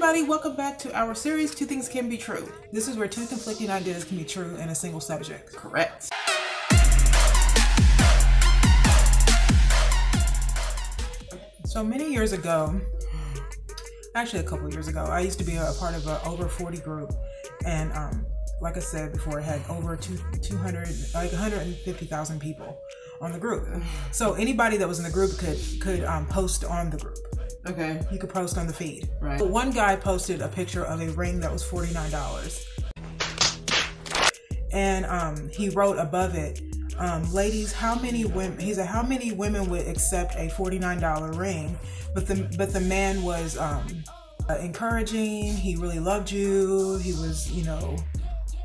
everybody, welcome back to our series, Two Things Can Be True. This is where two conflicting ideas can be true in a single subject. Correct. So many years ago, actually a couple years ago, I used to be a part of an over 40 group, and like I said before, it had over 200, like 150,000 people on the group. So anybody that was in the group could post on the group. Okay. You could post on the feed. Right. But one guy posted a picture of a ring that was $49. And he wrote above it, ladies, how many women, he said, how many women would accept a $49 ring? But the man was encouraging, he really loved you, he was,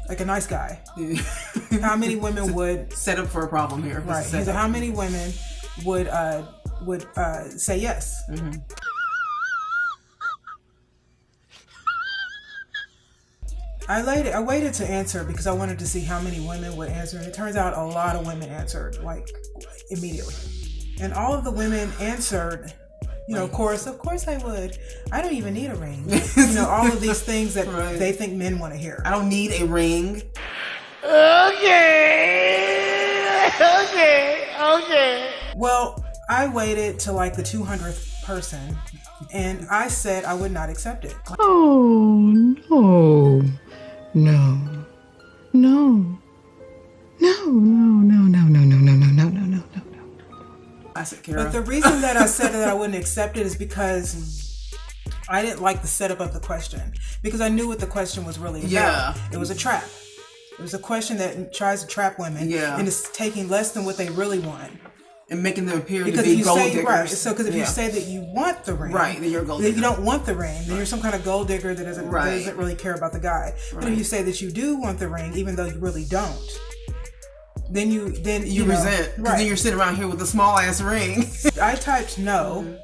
like a nice guy. How many women would set up for a problem here? Right. He said, how many women would say yes? Mm-hmm. I waited to answer because I wanted to see how many women would answer, and it turns out a lot of women answered like immediately, and all of the women answered, of course I would. I don't even need a ring. All of these things that right. They think men want to hear. I don't need a ring. Okay. Well, I waited to like the 200th person, and I said I would not accept it. Oh, no. No. Classic, Kara. But the reason that I said that I wouldn't accept it is because I didn't like the setup of the question, because I knew what the question was really about. Yeah. It was a trap. It was a question that tries to trap women, and it's taking less than what they really want. And making them appear because to be gold diggers. Right. So, because if you say that you want the ring, right, then you're a gold digger. You don't want the ring, then you're some kind of gold digger that doesn't really care about the guy. Right. But if you say that you do want the ring, even though you really don't, then you resent. Because then you're sitting around here with a small ass ring. I typed no,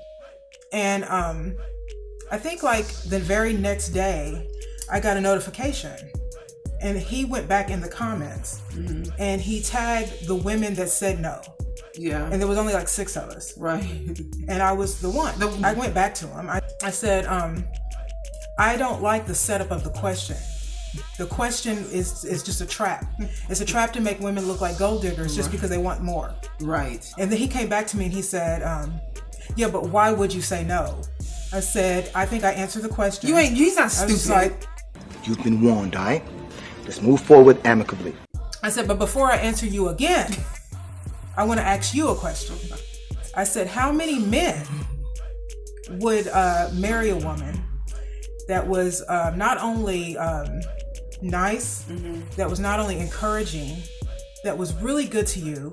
and I think like the very next day, I got a notification. And he went back in the comments, and he tagged the women that said no. Yeah. And there was only like 6 of us. Right. And I was the one. I went back to him. I said, I don't like the setup of the question. The question is just a trap. It's a trap to make women look like gold diggers just because they want more. Right. And then he came back to me and he said, yeah, but why would you say no? I said, I think I answered the question. He's not stupid. I was like, you've been warned, all right? Let's move forward amicably. I said, but before I answer you again, I want to ask you a question. I said, how many men would marry a woman that was not only nice, that was not only encouraging, that was really good to you,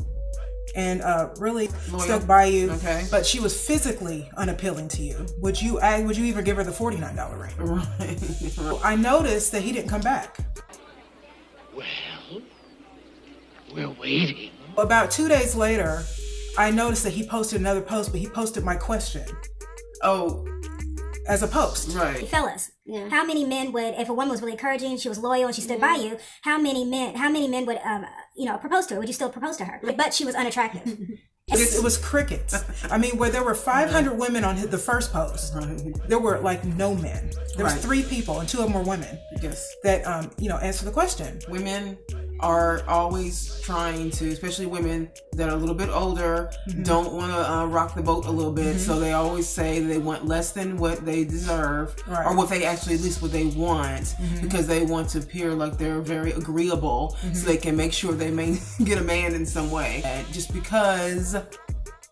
and really loyal, stuck by you, but she was physically unappealing to you? Would you even give her the $49 ring? Right. Well, I noticed that he didn't come back. Well, we're waiting. About 2 days later, I noticed that he posted another post, but he posted my question. Oh. As a post. Right. Fellas, how many men would, if a woman was really encouraging, she was loyal, and she stood by you, how many men would, propose to her? Would you still propose to her? But she was unattractive. It was crickets. I mean, where there were 500 women on the first post, there were like no men. There was 3 people, and 2 of them were women. Yes. That answered the question. Women are always trying to, especially women that are a little bit older, don't want to rock the boat a little bit. So they always say they want less than what they deserve, or what they actually, at least what they want, because they want to appear like they're very agreeable, so they can make sure they may get a man in some way. And just because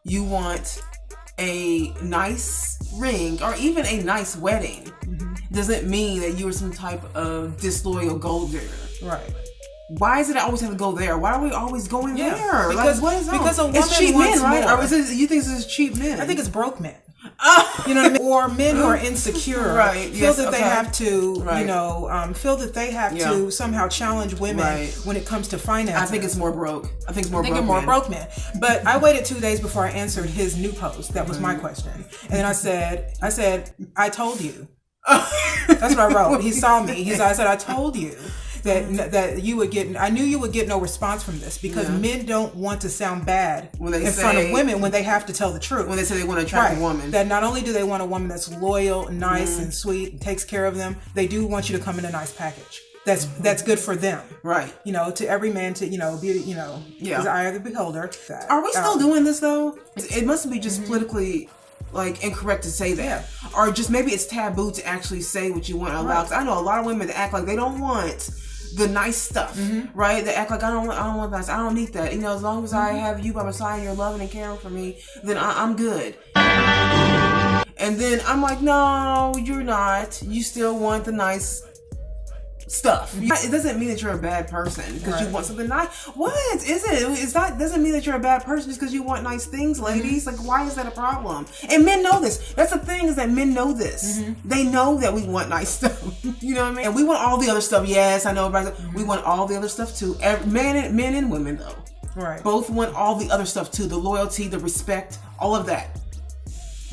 you want a nice ring or even a nice wedding doesn't mean that you are some type of disloyal gold digger. Right. Why does it always have to go there? Why are we always going there? Because, like, what is because a woman it's cheap wants men, right? more. Or is it, you think this is cheap men? I think it's broke men. You know what I mean? Or men who are insecure, feel that they have to, feel that they have to somehow challenge women when it comes to finances. I think it's more broke. I think it's more broke men. But I waited 2 days before I answered his new post. That was my question. And then I said, I told you. That's what I wrote. He saw me. I said, I told you that you would get. I knew you would get no response from this because men don't want to sound bad in front of women when they have to tell the truth. When they say they want to attract a woman, that not only do they want a woman that's loyal, nice, and sweet, and takes care of them, they do want you to come in a nice package. That's good for them, right? You know, to every man to be his eye of the beholder. Are we still doing this though? It must be just politically like incorrect to say that, or just maybe it's taboo to actually say what you want out loud. 'Cause I know a lot of women that act like they don't want the nice stuff, right? They act like I don't want that. I don't need that. You know, as long as I have you by my side and you're loving and caring for me, then I'm good. And then I'm like, no, you're not. You still want the nice stuff. It doesn't mean that you're a bad person because you want something nice. What is it? It's not. Doesn't mean that you're a bad person just because you want nice things, ladies. Like, why is that a problem? And men know this. That's the thing, is that men know this. They know that we want nice stuff. You know what I mean? And we want all the other stuff. Yes, I know about it. We want all the other stuff too. Men and women though. Right. Both want all the other stuff too. The loyalty, the respect, all of that.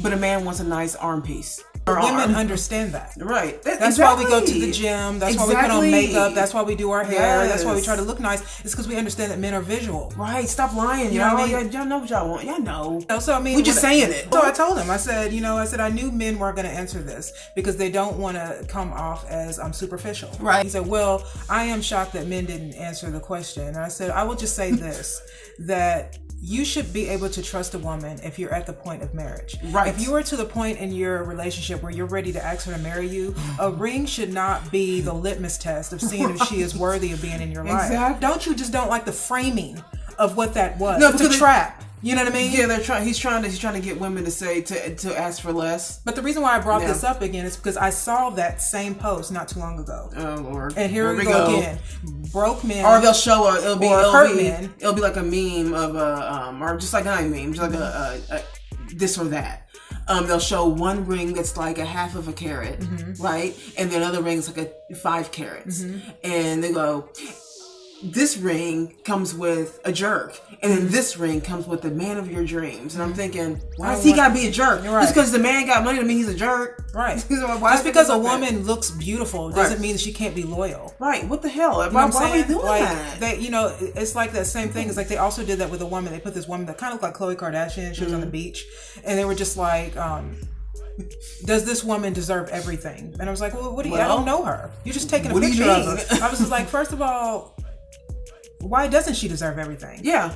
But a man wants a nice arm piece. Women understand that. Right. That's why we go to the gym. That's why we put on makeup. That's why we do our hair. That's why we try to look nice. It's because we understand that men are visual. Right. Stop lying. You know what I mean? Y'all know what y'all want. Y'all know. So I mean, we're just saying it. So I told him. I said I knew men weren't going to answer this because they don't want to come off as superficial. Right. He said, well, I am shocked that men didn't answer the question. And I said, I will just say this, that you should be able to trust a woman if you're at the point of marriage. Right. If you are to the point in your relationship where you're ready to ask her to marry you, a ring should not be the litmus test of seeing if she is worthy of being in your life. Exactly. Don't like the framing of what that was. No, it's a trap. You know what I mean? Yeah, he's trying to get women to say to ask for less. But the reason why I brought this up again is because I saw that same post not too long ago. Oh Lord! And here we go again. Broke men, or they'll show it'll be men. It'll be like a meme of or just like not a meme, just like a this or that. They'll show one ring that's like a half of a carat, right, and then another ring is like a 5 carats, and they go, this ring comes with a jerk, and then this ring comes with the man of your dreams. And I'm thinking, why does he gotta be a jerk? Right. Just because the man got money doesn't mean he's a jerk. Right. Just because a woman looks beautiful doesn't mean that she can't be loyal. Right. What the hell? Why are we doing that? It's like that same thing. It's like they also did that with a woman. They put this woman that kind of looked like Khloe Kardashian. She was on the beach, and they were just like, does this woman deserve everything? And I was like, well, I don't know her. You're just taking a picture of her. I was just like, first of all, why doesn't she deserve everything? Yeah.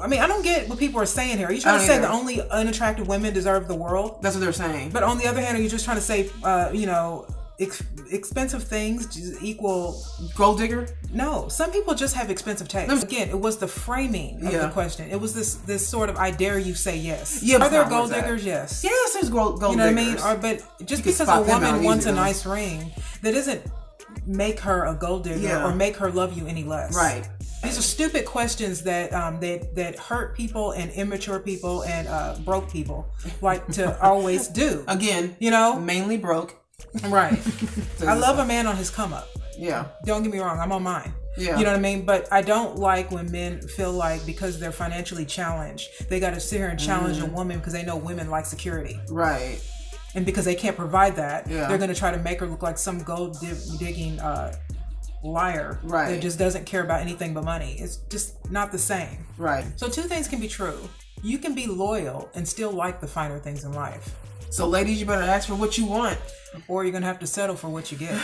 I mean, I don't get what people are saying here. Are you trying to say the only unattractive women deserve the world? That's what they're saying. But on the other hand, are you just trying to say, expensive things equal gold digger? No, some people just have expensive taste. Again, it was the framing of the question. It was this sort of, I dare you say yes. Yeah, are there gold diggers? Yes. Yes, there's gold diggers. You know what I mean? But just because a woman wants a nice ring, that doesn't make her a gold digger or make her love you any less. Right. These are stupid questions that that hurt people and immature people and broke people like to always do. Again, mainly broke. Right. I love a man on his come up. Yeah. Don't get me wrong, I'm on mine. Yeah. You know what I mean? But I don't like when men feel like because they're financially challenged, they got to sit here and challenge a woman because they know women like security. Right. And because they can't provide that, they're going to try to make her look like some gold digging liar that just doesn't care about anything but money. It's just not the same. Right. So 2 things can be true. You can be loyal and still like the finer things in life. So ladies, you better ask for what you want. Or you're going to have to settle for what you get.